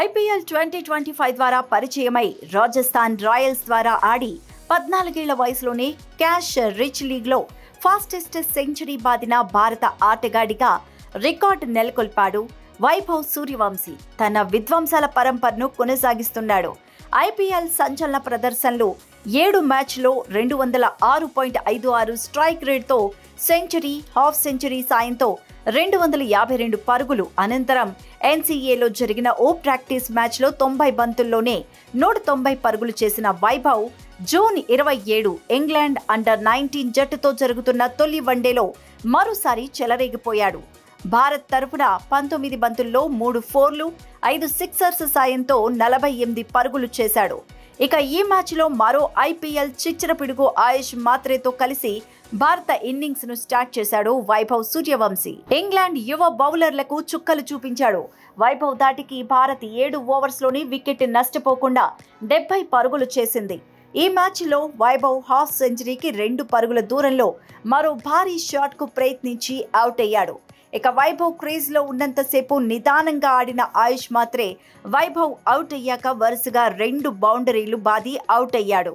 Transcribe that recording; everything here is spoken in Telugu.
ఐపీఎల్ 2025 ద్వారా పరిచయమై రాజస్థాన్ రాయల్స్ ద్వారా ఆడి 14 ఏళ్ల వయసులోనే క్యాష్ రిచ్ లీగ్లో ఫాస్టెస్ట్ సెంచరీ బాదిన భారత ఆటగాడిగా రికార్డు నెలకొల్పాడు వైభవ్ సూర్యవంశీ. తన విధ్వంసాల పరంపరను కొనసాగిస్తున్నాడు. ఐపీఎల్ సంచలన ప్రదర్శనలు 7 మ్యాచ్లో 206.56 స్ట్రైక్ రేట్తో సెంచరీ, హాఫ్ సెంచరీ సాయంతో 252 పరుగులు. అనంతరం ఎన్సీఏలో జరిగిన ఓ ప్రాక్టీస్ మ్యాచ్లో 90 బంతుల్లోనే 190 పరుగులు చేసిన వైభవ్ జూన్ 27 ఇంగ్లాండ్ అండర్-19 జట్టుతో జరుగుతున్న తొలి వన్డేలో మరోసారి చెలరేగిపోయాడు. భారత్ తరఫున 19 బంతుల్లో 3 ఫోర్లు, 5 సిక్సర్స్ సాయంతో 48 పరుగులు చేశాడు. ఇక ఈ మ్యాచ్లో మరో ఐపీఎల్ చిచ్చర పిడుగు ఆయుష్ మాత్రేతో కలిసి భారత ఇన్నింగ్స్ ను స్టార్ట్ చేశాడు వైభవ్ సూర్యవంశీ. ఇంగ్లాండ్ యువ బౌలర్లకు చుక్కలు చూపించాడు. వైభవ్ ధాటికి భారత్ 7 ఓవర్స్లోని వికెట్ నష్టపోకుండా 70 పరుగులు చేసింది. ఈ మ్యాచ్లో వైభవ్ హాఫ్ సెంచరీకి 2 పరుగుల దూరంలో మరో భారీ షాట్కు ప్రయత్నించి అవుట్ అయ్యాడు. ఇక వైభవ్ క్రీజ్లో ఉన్నంతసేపు నిదానంగా ఆడిన ఆయుష్ మాత్రే వైభవ్ అవుట్ అయ్యాక వరుసగా 2 బౌండరీలు బాది అవుట్ అయ్యాడు.